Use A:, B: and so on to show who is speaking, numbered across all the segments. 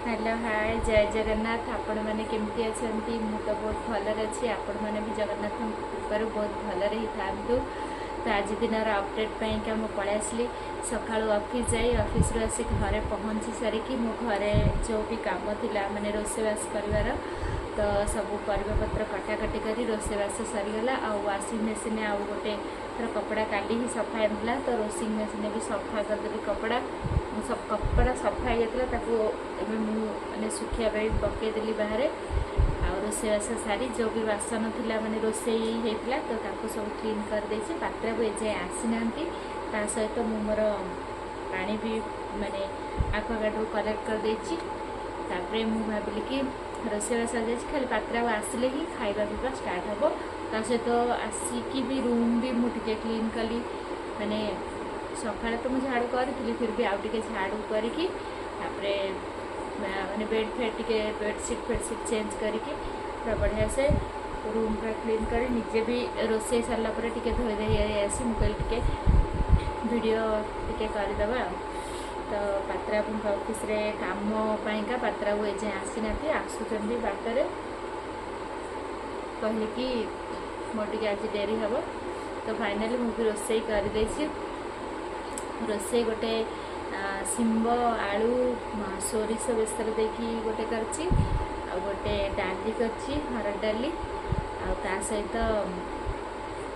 A: Hello hi जय जगन्नाथ आपण मैंने केमती अच्छा मु तो बहुत भलर अच्छी आपण मैंने भी जगन्नाथ कृपार बहुत भलरे ही था। तो आज दिन अपडेट पाई मुझे पलि आसली सका ऑफिस जाई ऑफिस रू आसिक घरे पहुँची सारिकी मो घरे जो भी काम थिला माने रोषेबास कर तो सब परिवा पत्र कटाकटी कर रोषेबास सरीगला आ वाशिंग मेसीन आउ गोटे थर कपड़ा काली ही सफा होता तो रोशिंग मेसीन भी सफा करदेली कपड़ा सब कपड़ा सफा हो मैंने सुखिया पकईदेली बाहर आ रोषेबास सारी जो भी बासन थिला माने रोषेई होता तो ताको सब क्लीन कर देछि। पात्रा को एजाए आसी ना सहित मु मोर पानी भी माने आक्वागार्ड कलेक्ट कर देछि। तापरे मु भाविली कि रोषेबास आज खाली पात्रा आसिले ही खाଇବା पीवा स्टार्ट हम ता सहित आसिकी भी रूम भी मुझे क्लीन कली माने सकाଳେ तो मुझे झाड़ू करी फिर भी आउ टे झाड़ू करी माने बेड फेड टे बेडसीट चेंज करके पूरा बढ़िया से रूम पूरा क्लीन कर निजे भी रोषे सारा टे धोई दे आसी मुझे टे वीडियो टे करदे। तो पात्रा ऑफिस रे काम पाइंका पात्रा वो एजाए आसी ना आसुचंदी बाटर कहले कि मोर टे आज डेरी हम तो फाइनाली मुझे रोषे करदे रोषे गोटे शिंब आलू सोरिष बेसर देखी गोटे करची आ गोटे डाली करची हरड़ डाली आ सहित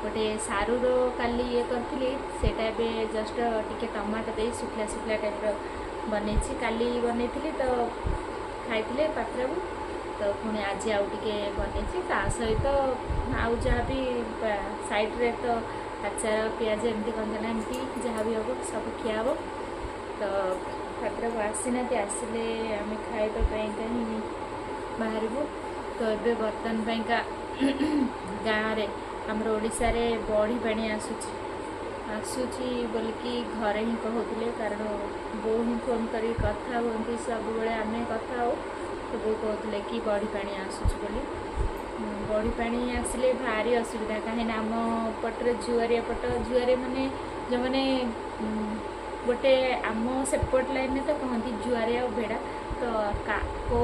A: गोटे सारू काली ये करी से जस्ट टिके टमाटो दे सुखला सुखला टाइप बन काली बनई तो खाई पात्र तो पुणी आज आउ टे बन सहित आउ जहाँ भी साइड्रे तो आचार पिज एमती कंदना एमती जहाँ भी हम सब खिया हम तो पात्र को आसी ना आसिले आम खावाई ही बाहर तो ये बर्तन पाइंका गाँव में आमर ओडिशा रे बड़ी पानी आसूची बोलिकी घरे ही कहते कारण बो ही फोन कर कथा हमें सब बेले आम कथा हो तो बो कहते कि बड़ी पानी आसूची बोली बड़ी पानी आसिले भारी असुविधा कहीं आम पटर जुआरिया पट जुआरे माने जो मैंने गोटे आम सेपट लाइन में तो कहती जुआरिया और भेड़ा तो कौ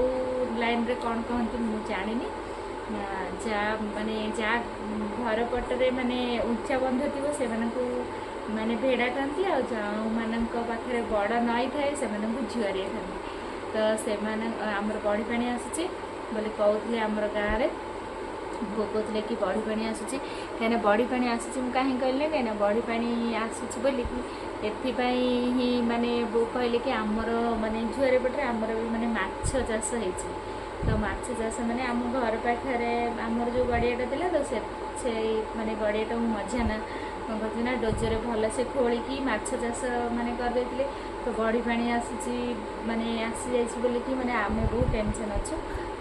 A: लाइन रे कौन कहती मुझे जानी जा माने जा घर पटरे माने उच्चा बंध थी से माने भेड़ा कहती आ जाऊ मान पाखे बड़ नई थाए से जुआरिया कहती तो से आमर बड़ी पानी आसूची बोले कहते आमर गाँव में भो कहते कि बड़ी पानी आसूची कहीं बड़ी पानी आसूची कहीं कहले कहीं बड़ी पानी आसूची बोली एथिपाई ही माने बो कहले कि आमर माने जुआरे पटे आमर भी माने माछ चाष होइछि तो माछ चाष माने आम घर पाखे आमर जो गड़ियाटा थिला तो से माने गड़ियाटा मझाना कहते ना डोजरे भल से खोलिकी माछ चाष माने करदे तो बड़ी पानी आसूची माने आसी जाइछि बोलिकी माने आमे बहुत टेंशन अच्छु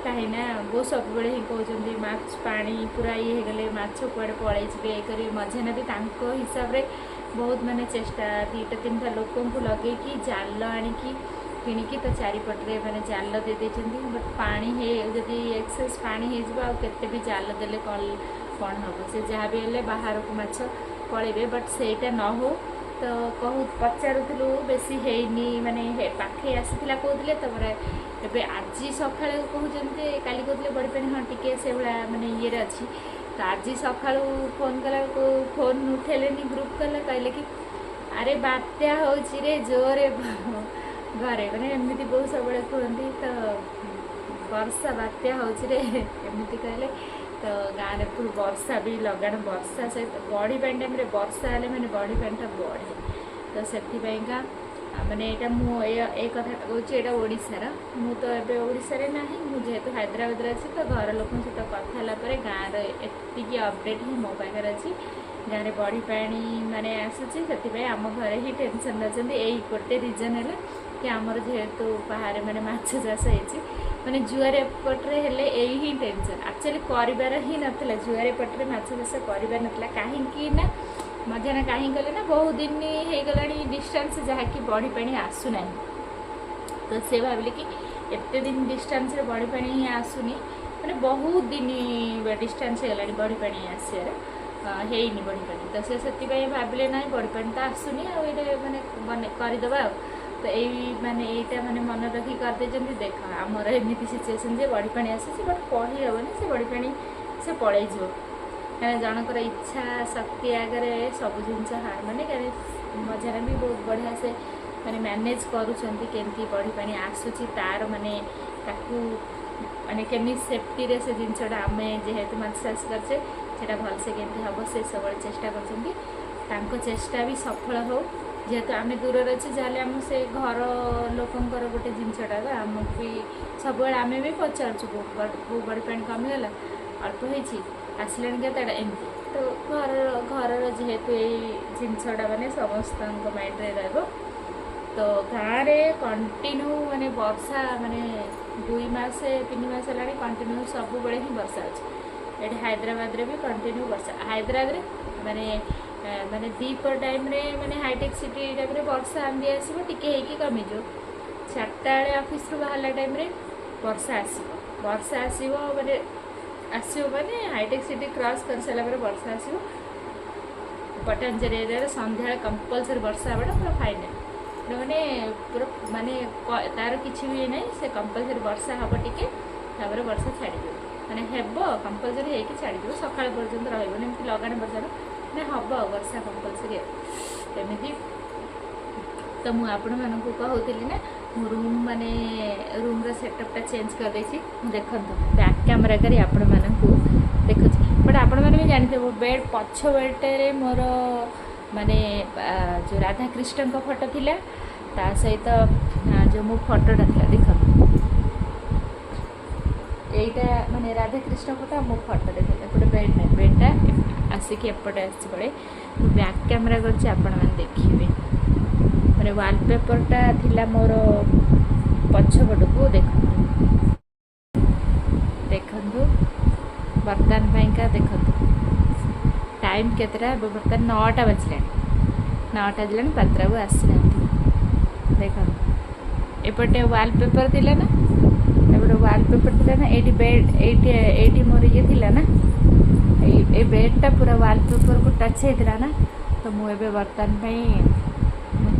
A: कहीं बो सब बड़े ही कहते माछ पानी पूरा ये गले माछ कुआड़े पलैबे ये मझाना भी हिसाब रे बहुत माने चेष्टा दीटा तीन टा लोक लगे जाल आणिकी किणिकी तो चारिपटे माने जाल दे देछंती बट पानी है जदि एक्सेस पानी हो केते भी जाल देले कौन हम से जहाँ भी हेल्ले बाहर को माछ पलैबे बट सेटा न हो तो कहू पचारूलु बेसी हैनी माने पाखे आसीला कहते तो आज सका कहते काली कहते बड़ी पानी हाँ टे से भाया माने ये अच्छी तो आज सका फोन कला फोन उठेले ग्रुप कला कहले कि अरे बात्या होची रे जोरे घरे मैंने एमती बहुत सब कहती तो वर्षा बात्या होची रे एमती कहले तो गाँव में पूरा वर्षा भी लगाण वर्षा सहित बड़ी पानी टाइम वर्षा हेल्ले मैंने बड़ी पानी बढ़े तो से माने यहाँ मुझे कथा कहे यहाँ ओडिशार मु तो एबे ओडिशारे नाही मु जेहेतु हैदराबाद अच्छी तो घर लोक सहित कथा गाँव एति अपडेट ही मो पाखे अच्छी गाँव में बड़ी पानी माने आसूची से आम घर ही टेंशन अच्छे यही गोटे रिजन है कि आमर जेहेतु बाहर माने माछ चाष होती माने जुआरे पटरे हेले यही ही टेंशन एक्चुअली कर ही नाला जुआरे पटरे माछ चाष कर नाला कहीं ना मध्याह्न कहीं गले ना बहुत दिन हो गला डिस्टेंस जहाँकि बड़ी पानी आसुना तो से भाविले कि एते दिन डिस्टेंस रे बड़ी पानी ही आसुनी मैंने बहुत दिन डिस्टेंस होगा बड़ी पानी आसार है बड़ी पानी तो से भाविले ना बड़ी पानी तो आसुनी आने करदे तो यही माने यहीटा माने मन रखी करदे देख आमर एमती सिचुएसन जे बड़ी पानी आसी बट कही हेनी से बड़ी पानी से पड़े कहीं जनकर इच्छा शक्ति आगे सब जिन माने मजार भी बहुत बढ़िया से माने मैनेज करुँच बड़ी पानी आसूची तार माने माने केमी सेफ्टी रे से जिनटा आम जेहेतु माछ चाष करचे से भलसे केमती हम से सब चेष्टा कर चेष्टा भी सफल हो जेहेतु आम दूर अच्छे जहाँ आम से घर लोकंर गोटे जिनटा आमको भी सब आम भी पचारूँ बो बड़ी पानी कमीगला अल्प हो आसला के एमती तो घर जेहेतु ये जिनटा मैंने समस्त माइंड रे रहा तो गाँव में कंटिन्यू माने वर्षा माने 2 मास 3 मास है कंटिन्यू सब बड़े ही वर्षा अच्छे ये हैदराबाद रे भी कंटिन्यू वर्षा हैदराबाद माने माने दीपर टाइम रे माने हाईटेक सिटी टाइम रे वर्षा आंधी आसो टिके कमिज 4टा बेले ऑफिस रु बाहर टाइम रे वर्षा आसो माने आसो माने हाईटेक सिटी क्रॉस कर सारा वर्षा आसो पटांजलि एरिया संध्या कंपलसरी वर्षा बड़ा पूरा फाइनल मैंने पूरा माने तार किसी भी ना से कंपलसरी वर्षा हम टिके वर्षा छाड़ माने हेब कंपलसरी होगी छाड़ सका पर्यटन रही लगान वर्षा ना हम वर्षा कंपलसरी एमती तो मुझे कहूली ना मो रूम माने रूम सेटअपटा चेंज कर देखो बैक कैमेरा करी आपण मानू देखु बट आपण मैंने भी जानते बेड पछ बेडे मोर माने जो राधा कृष्ण का फोटो थिला ता सहित जो मो फोटोटा थिला देखो यहीटा माने राधा कृष्ण फोटो मो फोटो देखा गोटे बेडटा आसिक एपटे आसी पड़े बैक कैमेरा करछि आपण माने देखिबे माने वॉलपेपरटा थिला मोर पछपट को देखो देखंतु बर्तन पाइका देखंतु टाइम केतरा बर्तन 9टा बजला 9टा बजला पात्रा को आसी देखो एपटे वॉलपेपर थिला ना एपटे वॉलपेपर थिला ना एटी बेड एटी मोर ये थिला ना ए बेडटा पूरा वॉलपेपर को टच होता ना तो मुझे बर्तन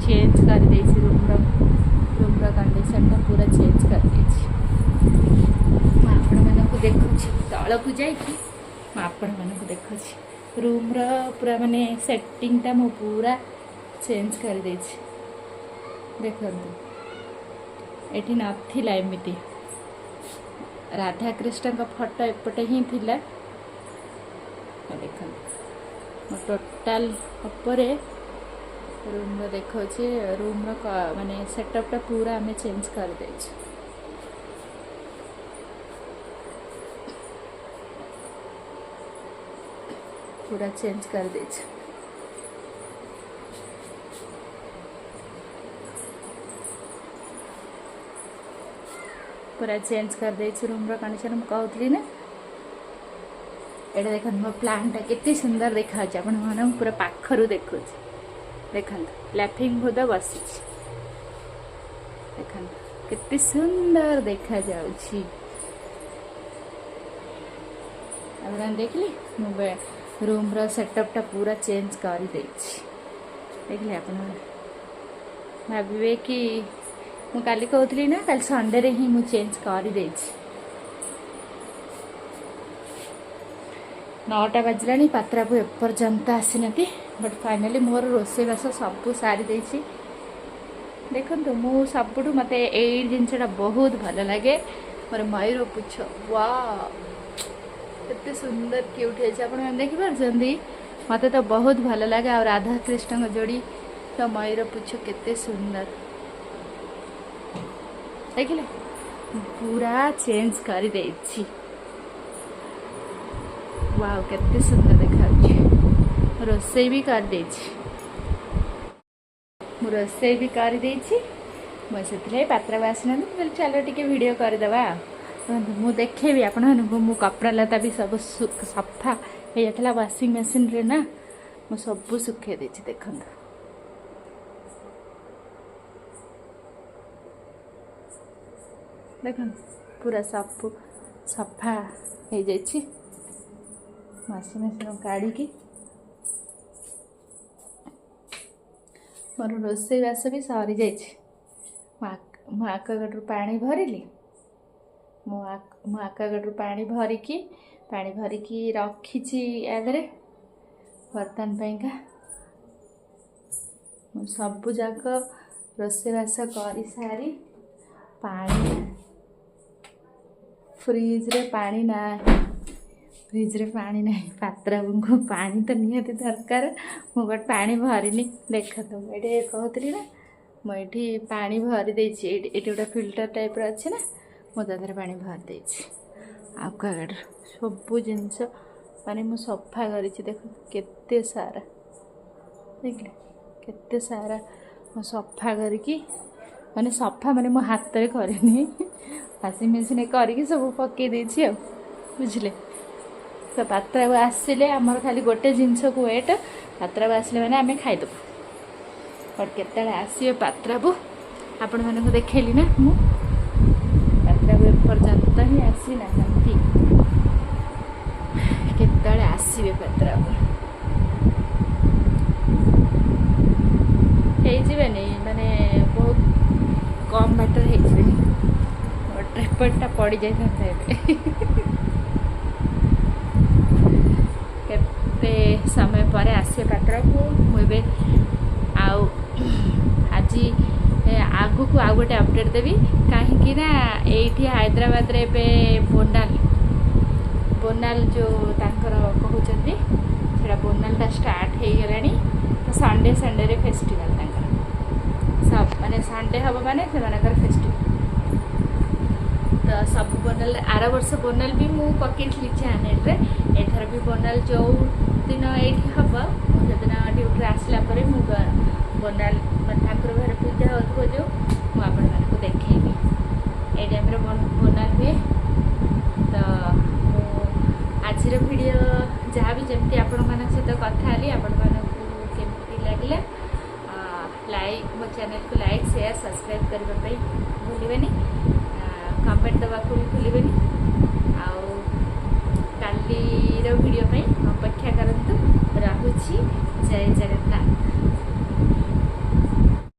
A: चेंज कर रूम कंडीशनटा पूरा चेंज कर आपको देखुँ तल को जापण देखुँ रूम पूरा माने सेटिंगटा मु पूरा चेंज कर देखो ये नाला एमती राधा कृष्ण का फोटो एपटे ही थिला देख टोटाल उपरे रूम देखो रूम माने सेटअपटा पूरा आम चेंज कर पूरा चेंज कर पूरा चेंज कर रूम कंडीशन कहूली ना ये देख मो प्लांटा केते सुंदर देखा आप पूरा पाखर देखु देख लाफिंग बुद बस देख केते सुंदर देखा जाउछि देखली मु रूम रो सेटअपटा पूरा चेंज कर देखले आप भावे कि मु काली कहूली ना कल संडे रे ही मु चेंज कर 9टा बजला पात्रा को एपर्यंत आसी बट फाइनली मोर रोषेबास सब सारी देखो मु सबुठ मत यही जिनसा बहुत भल लगे मोर मयूर पुछ वाह केते सुंदर क्यूट है आप देखिपार मत तो बहुत भल लगे आ राधा कृष्ण जोड़ी तो मयूर पुछ केते सुंदर देखिले पूरा चेंज कर वाह केते सुंदर देखा रोषे भी कर रोषे भी कर मुझे पात्र आसना चलो टे वीडियो करदे मु देखेबी आपको मो कपड़ा लता भी सब सफा हो जाता वाशिंग मशीन रे ना मु सब सुखे देख देख पूरा सब सफा हो जाइए वाशिंग मशीन काढ़ी मोर रोषेईबास भी सरी जाइए ମୁଁ ଆକ୍ୱାଗାର୍डରୁ ପାଣି भरिली मु आक्वागार्डରୁ पानी भरिकी रखी यादरे बर्तन पाइंका सब जाक रोषेबास कर सारी पानी फ्रिज रे पानी ना पात्र को पानी तो निहाती दरकार मु गोटे पानी भरिनी देख तो ये कहती ना मुझे पानी भरी देछि ये गोटे फिल्टर टाइप अच्छे ना मुझे पानी भर देछि आक्वागार्ड सब जिनस माने मु सफा करी देख केते सारा देखले केते सारा मु सफा करके माने सफा माने मो हाथ रे करनी वाशिंग मशीन करके सब पकई देछि बुझले तो पात्रा को आसिले आमर खाली गोटे जिनस को वेट पात्रा को आसिले माने आमे खाई देबु बट केते आसीबे पात्रा को आपण माने को देखैली ना मु पात्रा को पर्यंत ही आसी ना शांति केते आसीबे पात्रा को हेजिबेनी माने बहुत कम बाटर हेजिबेनी ट्रेपटा पड़ जाए केते समय पर आसे पात्र को मुझे आउ आज आगु को आउ गोटे अपडेट देवी कहीं ना ये हैदराबाद रे बे बोनाल जो तांकर कहउचंती सेटा बोनालटा स्टार्ट हो गलानी तो संडे संडे रे फेस्टिवल तांकर सब माने संडे हम माने से मानकर फेस्टिवल तो सब बोनाल आर वर्ष बोनाल भी मु पकई चैनल रे एथर भी बोनाल जो दिन ये हम मुझे दिन ड्यूटी आसला बोनाल ठाकुर घर पूजा हो जो मुझे देखी ये टाइम बोनाल हुए तो आज वीडियो जहाँ भी जमी आपण मान सहित कथा आपण केमती लगे लाइक मो चैनल को लाइक शेयर सब्सक्राइब करने भूलें कमेंट देवा को भी भूलें कालीर वीडियो अपेक्षा करतु रहुछि जय जगन्नाथ।